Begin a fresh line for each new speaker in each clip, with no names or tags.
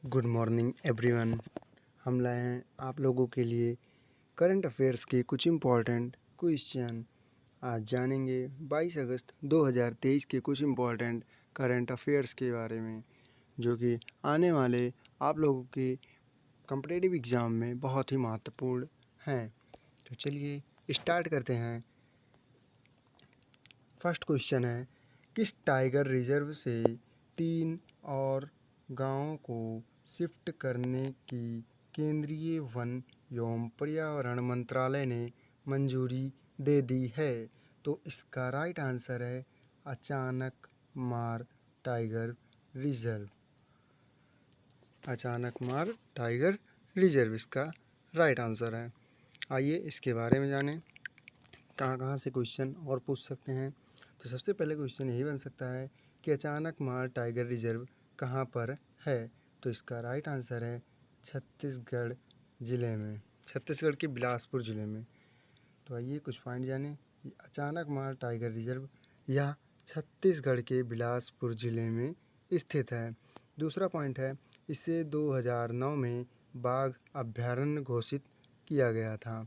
Good morning everyone. हम लाए हैं आप लोगों के लिए करंट अफेयर्स के कुछ इम्पॉर्टेंट क्वेश्चन। आज जानेंगे 22 अगस्त 2023 के कुछ इम्पॉर्टेंट करंट अफेयर्स के बारे में, जो कि आने वाले आप लोगों के कॉम्पिटिटिव एग्ज़ाम में बहुत ही महत्वपूर्ण हैं। तो चलिए स्टार्ट करते हैं। फर्स्ट क्वेश्चन है, किस टाइगर रिजर्व से 3 और गांवों को शिफ्ट करने की केंद्रीय वन एवं पर्यावरण मंत्रालय ने मंजूरी दे दी है? तो इसका राइट आंसर है अचानक मार टाइगर रिजर्व। अचानक मार टाइगर रिजर्व इसका राइट आंसर है। आइए इसके बारे में जानें, कहाँ कहाँ से क्वेश्चन और पूछ सकते हैं। तो सबसे पहले क्वेश्चन यही बन सकता है कि अचानक मार टाइगर रिजर्व कहाँ पर है? तो इसका राइट आंसर है छत्तीसगढ़ ज़िले में, छत्तीसगढ़ के बिलासपुर ज़िले में। तो आइए कुछ पॉइंट जानें। अचानक मार टाइगर रिजर्व यह छत्तीसगढ़ के बिलासपुर ज़िले में स्थित है। दूसरा पॉइंट है, इसे 2009 में बाघ अभयारण्य घोषित किया गया था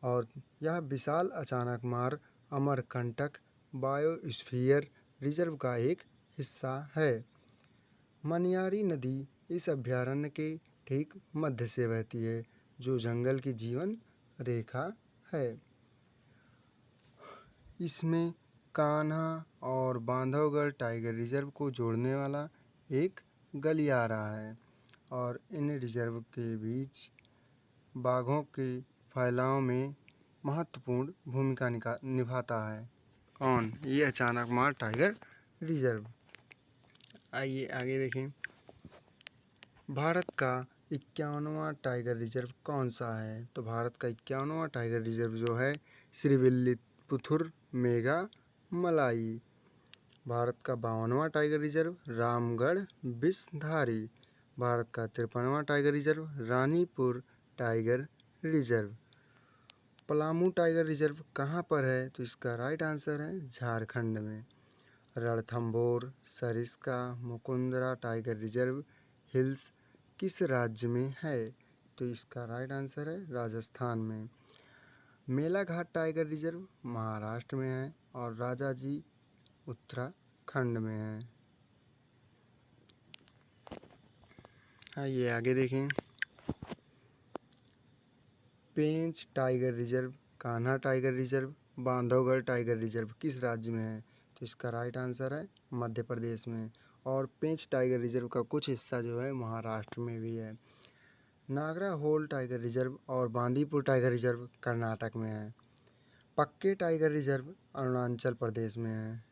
और यह विशाल अचानक मार अमरकंटक बायोस्फीयर रिजर्व का एक हिस्सा है। मनियारी नदी इस अभयारण्य के ठीक मध्य से बहती है, जो जंगल की जीवन रेखा है। इसमें कान्हा और बांधवगढ़ टाइगर रिजर्व को जोड़ने वाला एक गलियारा है और इन रिजर्व के बीच बाघों के फैलाव में महत्वपूर्ण भूमिका निभाता है। कौन? ये अचानक मार टाइगर रिजर्व। आइए आगे देखें। भारत का 51वां टाइगर रिजर्व कौन सा है? तो भारत का 51वां टाइगर रिजर्व जो है श्रीविल्लीपुथुर मेघा मलाई। भारत का 52वां टाइगर रिजर्व रामगढ़ विषधारी। भारत का 53वां tiger reserve Ranipur tiger reserve. Palamu tiger reserve कहाँ पर है? तो इसका राइट आंसर है झारखंड में। Ranthambore, Sariska, Mukundra tiger reserve hills किस राज्य में है? तो इसका राइट आंसर है राजस्थान में। मेलाघाट टाइगर रिजर्व महाराष्ट्र में है और राजाजी उत्तराखंड में है। आइए आगे देखें। Pench tiger reserve, Kanha tiger reserve, Bandhavgarh tiger reserve किस राज्य में है? तो इसका राइट आंसर है मध्य प्रदेश में। और पेंच टाइगर रिजर्व का कुछ हिस्सा जो है महाराष्ट्र में भी है। नागरा होल टाइगर रिजर्व और बांदीपुर टाइगर रिजर्व कर्नाटक में है। पक्के टाइगर रिजर्व अरुणाचल प्रदेश में है।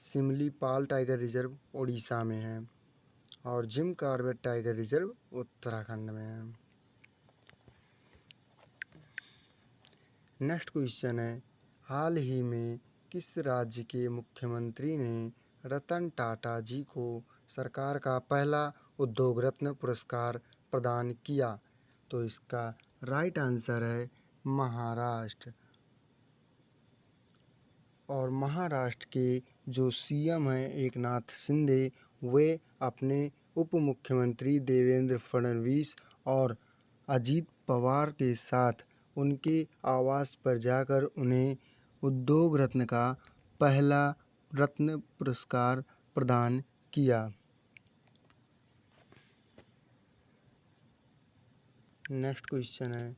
सिमलीपाल टाइगर रिजर्व उड़ीसा में है और Jim Corbett tiger reserve Uttarakhand में है। नेक्स्ट क्वेश्चन है, हाल ही में किस राज्य के मुख्यमंत्री ने रतन टाटा जी को सरकार का पहला उद्योग रत्न पुरस्कार प्रदान किया? तो इसका राइट आंसर है महाराष्ट्र। और महाराष्ट्र के जो सीएम हैं एकनाथ शिंदे, वे अपने उप मुख्यमंत्री देवेंद्र फडणवीस और अजीत पवार के साथ उनके आवास पर जाकर उन्हें उद्योग रत्न का पहला रत्न पुरस्कार प्रदान किया। नेक्स्ट क्वेश्चन है,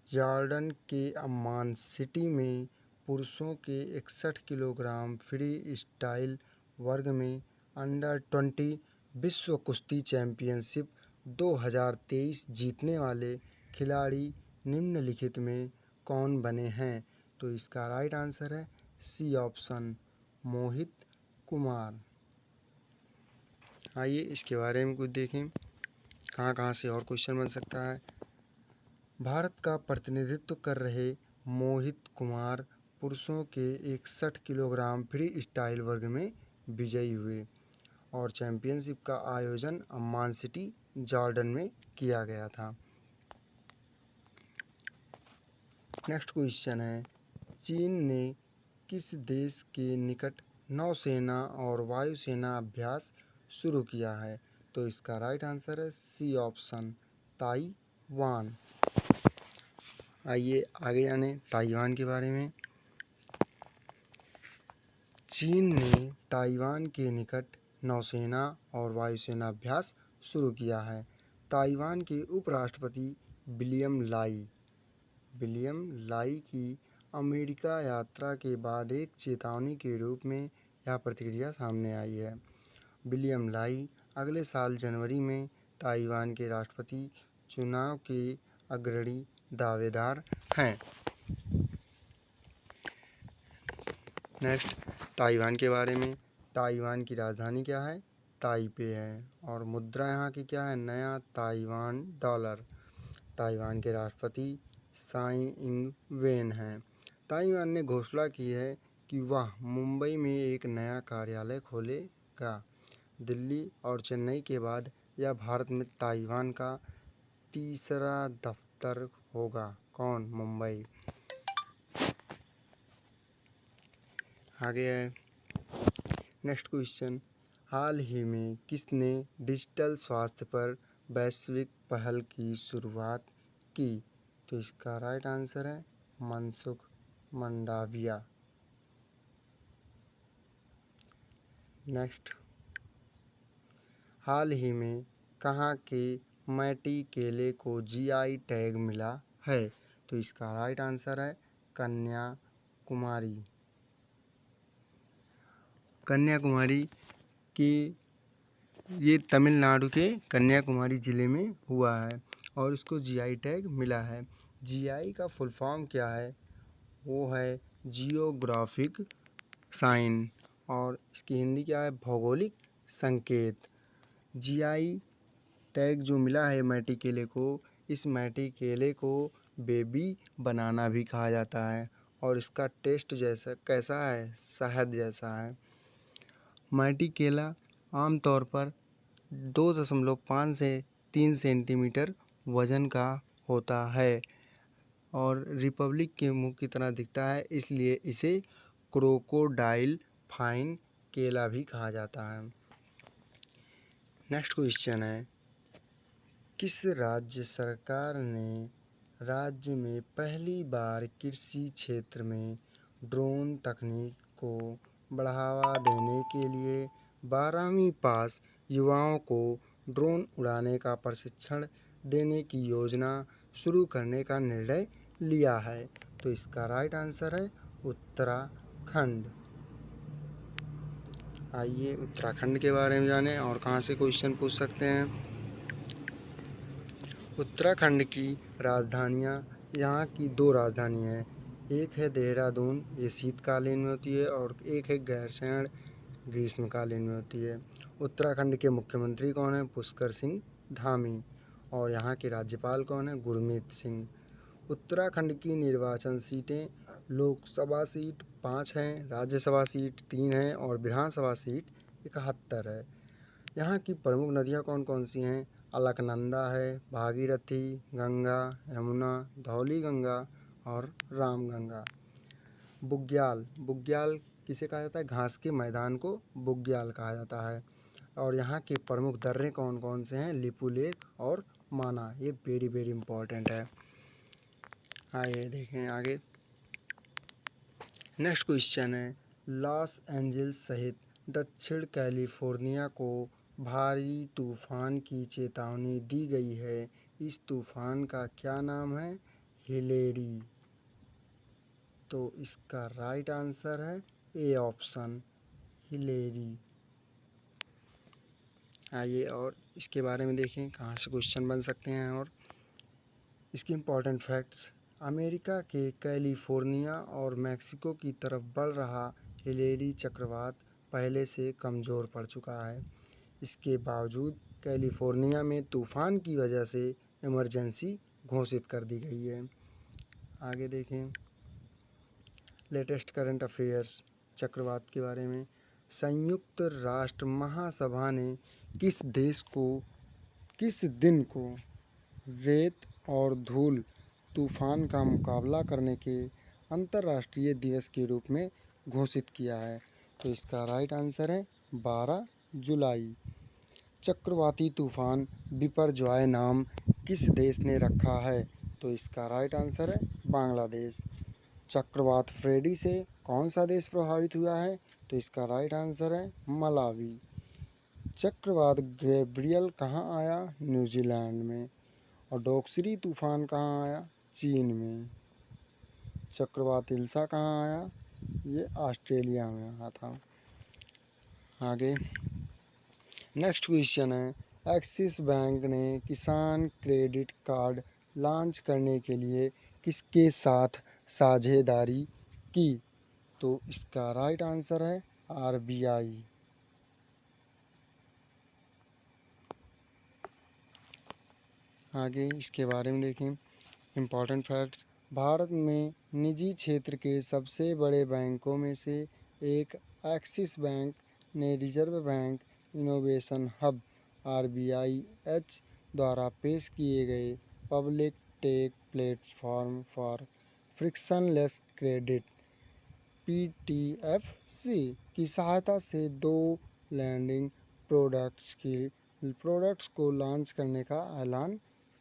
जॉर्डन के अम्मान सिटी में पुरुषों के 61 किलोग्राम फ्री स्टाइल वर्ग में अंडर 20 विश्व कुश्ती चैंपियनशिप 2023 जीतने वाले खिलाड़ी निम्नलिखित में कौन बने हैं? तो इसका राइट आंसर है सी ऑप्शन, मोहित कुमार। आइए इसके बारे में कुछ देखें, कहाँ कहाँ से और क्वेश्चन बन सकता है। भारत का प्रतिनिधित्व कर रहे मोहित कुमार पुरुषों के 61 किलोग्राम फ्री स्टाइल वर्ग में विजयी हुए और चैंपियनशिप का आयोजन अम्मान सिटी जॉर्डन में किया गया था। नेक्स्ट क्वेश्चन है, चीन ने किस देश के निकट नौसेना और वायुसेना अभ्यास शुरू किया है? तो इसका राइट आंसर है सी ऑप्शन, ताइवान। आइए आगे जाने ताइवान के बारे में। चीन ने ताइवान के निकट नौसेना और वायुसेना अभ्यास शुरू किया है। ताइवान के उपराष्ट्रपति विलियम लाई की अमेरिका यात्रा के बाद एक चेतावनी के रूप में यह प्रतिक्रिया सामने आई है। विलियम लाई अगले साल जनवरी में ताइवान के राष्ट्रपति चुनाव के अग्रणी दावेदार हैं। नेक्स्ट ताइवान के बारे में। ताइवान की राजधानी क्या है? ताइपे है। और मुद्रा यहाँ की क्या है? नया ताइवान डॉलर। ताइवान के राष्ट्रपति साई इंग वेन हैं। ताइवान ने घोषणा की है कि वह मुंबई में एक नया कार्यालय खोलेगा। दिल्ली और चेन्नई के बाद यह भारत में ताइवान का तीसरा दफ्तर होगा। कौन? मुंबई। आगे है नेक्स्ट क्वेश्चन। हाल ही में किसने डिजिटल स्वास्थ्य पर वैश्विक पहल की शुरुआत की? तो इसका राइट आंसर है मनसुख मंडाविया। नेक्स्ट, हाल ही में कहाँ के मैटी केले को जीआई टैग मिला है? तो इसका राइट आंसर है कन्याकुमारी। कन्याकुमारी के ये तमिलनाडु के कन्याकुमारी ज़िले में हुआ है और इसको जीआई टैग मिला है। जीआई का फुल फॉर्म क्या है? वो है जियोग्राफिक साइन और इसकी हिंदी क्या है? भौगोलिक संकेत। जीआई टैग जो मिला है मैटी केले को, इस मैटी केले को बेबी बनाना भी कहा जाता है और इसका टेस्ट जैसा कैसा है? शहद जैसा है। मैटी केला आमतौर पर 2.5 से 3 सेंटीमीटर वज़न का होता है और रिपब्लिक के मुंह की तरह दिखता है, इसलिए इसे क्रोकोडाइल फाइन केला भी कहा जाता है। नेक्स्ट क्वेश्चन है, किस राज्य सरकार ने राज्य में पहली बार कृषि क्षेत्र में ड्रोन तकनीक को बढ़ावा देने के लिए 12वीं पास युवाओं को ड्रोन उड़ाने का प्रशिक्षण देने की योजना शुरू करने का निर्णय लिया है? तो इसका राइट आंसर है उत्तराखंड। आइए उत्तराखंड के बारे में जानें और कहाँ से क्वेश्चन पूछ सकते हैं। उत्तराखंड की राजधानियाँ, यहाँ की 2 राजधानी हैं। एक है देहरादून, ये शीतकालीन में होती है, और एक है गैरसैंण, ग्रीष्मकालीन में होती है। उत्तराखंड के मुख्यमंत्री कौन है? पुष्कर सिंह धामी। और यहाँ के राज्यपाल कौन है? गुरमीत सिंह। उत्तराखंड की निर्वाचन सीटें, लोकसभा सीट 5 हैं, राज्यसभा सीट 3 हैं और विधानसभा सीट 71 है। यहाँ की प्रमुख नदियाँ कौन कौन सी हैं? अलकनंदा है, भागीरथी, गंगा, यमुना, धौली गंगा और रामगंगा। बुग्याल किसे कहा जाता है? घास के मैदान को बुग्याल कहा जाता है। और यहाँ के प्रमुख दर्रे कौन कौन से हैं? लिपू लेक और माना। ये वेरी इम्पोर्टेंट है। आइए देखें आगे। नेक्स्ट क्वेश्चन है, लॉस एंजल्स सहित दक्षिण कैलिफोर्निया को भारी तूफान की चेतावनी दी गई है। इस तूफान का क्या नाम है? हिलेरी। तो इसका राइट आंसर है ए ऑप्शन, हिलेरी। आइए और इसके बारे में देखें कहाँ से क्वेश्चन बन सकते हैं और इसके इम्पॉर्टेंट फैक्ट्स। अमेरिका के कैलिफोर्निया और मैक्सिको की तरफ बढ़ रहा हिलेरी चक्रवात पहले से कमज़ोर पड़ चुका है। इसके बावजूद कैलिफोर्निया में तूफ़ान की वजह से इमरजेंसी घोषित कर दी गई है। आगे देखें लेटेस्ट करंट अफेयर्स चक्रवात के बारे में। संयुक्त राष्ट्र महासभा ने किस दिन को रेत और धूल तूफान का मुकाबला करने के अंतर्राष्ट्रीय दिवस के रूप में घोषित किया है? तो इसका राइट आंसर है 12 जुलाई। चक्रवाती तूफान बिपरजॉय नाम किस देश ने रखा है? तो इसका राइट आंसर है बांग्लादेश। चक्रवात फ्रेडी से कौन सा देश प्रभावित हुआ है? तो इसका राइट आंसर है मलावी। चक्रवात गैब्रियल कहाँ आया? न्यूजीलैंड में। और डोक्सरी तूफान कहाँ आया? चीन में। चक्रवात इल्सा कहाँ आया? ये ऑस्ट्रेलिया में आया था। आगे नेक्स्ट क्वेश्चन है, एक्सिस बैंक ने किसान क्रेडिट कार्ड लॉन्च करने के लिए किसके साथ साझेदारी की? तो इसका राइट आंसर है आरबीआई। आगे इसके बारे में देखें, इम्पॉर्टेंट फैक्ट्स। भारत में निजी क्षेत्र के सबसे बड़े बैंकों में से एक एक्सिस बैंक ने reserve bank innovation hub (RBIH) द्वारा पेश किए गए public take platform for frictionless credit (PTFC) की सहायता से 2 लैंडिंग प्रोडक्ट्स को लॉन्च करने का ऐलान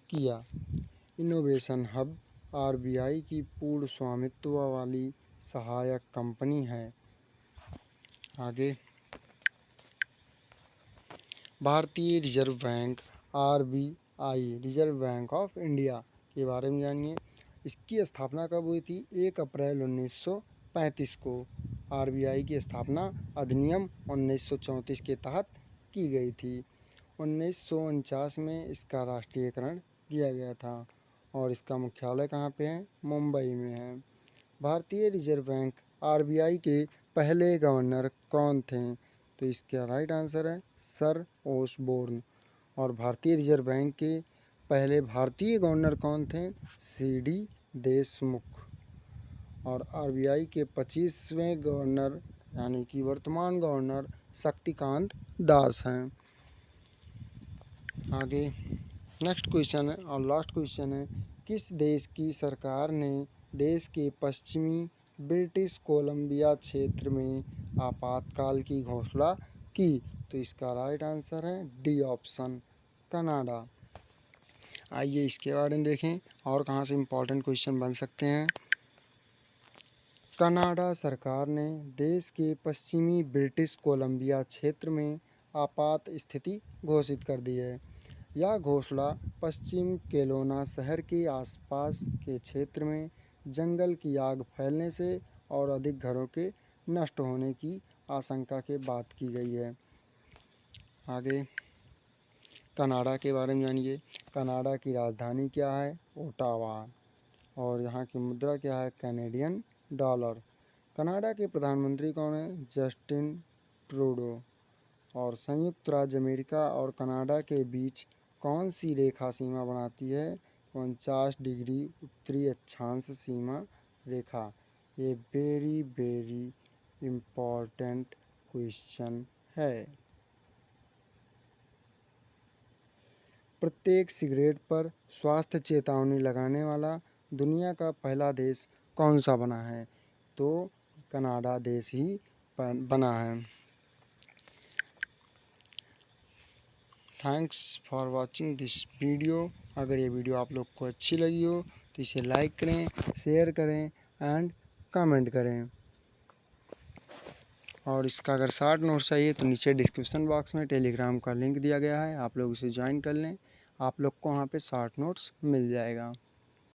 किया। इनोवेशन हब आरबीआई की पूर्ण स्वामित्व वाली सहायक कंपनी है। आगे भारतीय reserve bank RBI reserve bank of India के बारे में जानिए। इसकी स्थापना कब हुई थी? 1 अप्रैल 1935 को। आरबीआई की स्थापना अधिनियम 1934 के तहत की गई थी। 1949 में इसका राष्ट्रीयकरण किया गया था और इसका मुख्यालय कहाँ पे है? मुंबई में है। भारतीय रिजर्व बैंक आरबीआई के पहले गवर्नर कौन थे? तो इसका राइट आंसर है सर ओसबोर्न। और भारतीय रिजर्व बैंक के पहले भारतीय गवर्नर कौन थे? सीडी देशमुख। और आरबीआई के 25वें गवर्नर यानी कि वर्तमान गवर्नर शक्तिकांत दास हैं। आगे नेक्स्ट क्वेश्चन है और लास्ट क्वेश्चन है, किस देश की सरकार ने देश के पश्चिमी ब्रिटिश कोलंबिया क्षेत्र में आपातकाल की घोषणा की? तो इसका राइट आंसर है डी ऑप्शन, कनाडा। आइए इसके बारे में देखें और कहाँ से इम्पोर्टेंट क्वेश्चन बन सकते हैं। कनाडा सरकार ने देश के पश्चिमी ब्रिटिश कोलंबिया क्षेत्र में आपात स्थिति घोषित कर दी है। यह घोषणा पश्चिम केलोना शहर के आसपास के क्षेत्र में जंगल की आग फैलने से और अधिक घरों के नष्ट होने की आशंका के बाद की गई है। आगे कनाडा के बारे में जानिए। कनाडा की राजधानी क्या है? ओटावा। और यहाँ की मुद्रा क्या है? Canadian dollar. कनाडा के प्रधानमंत्री कौन है? Justin Trudeau. और संयुक्त राज्य अमेरिका और कनाडा के बीच कौन सी रेखा सीमा बनाती है? 49 डिग्री उत्तरी अक्षांश सीमा रेखा। ये वेरी इम्पोर्टेंट क्वेश्चन है। प्रत्येक सिगरेट पर स्वास्थ्य चेतावनी लगाने वाला दुनिया का पहला देश कौन सा बना है? तो कनाडा देश ही बना है। Thanks for watching this video. अगर ये वीडियो आप लोग को अच्छी लगी हो तो इसे लाइक करें, शेयर करें एंड कमेंट करें। और इसका अगर शॉर्ट नोट्स चाहिए तो नीचे डिस्क्रिप्शन बॉक्स में टेलीग्राम का लिंक दिया गया है, आप लोग उसे ज्वाइन कर लें। आप लोग को वहाँ पे शॉर्ट नोट्स मिल जाएगा।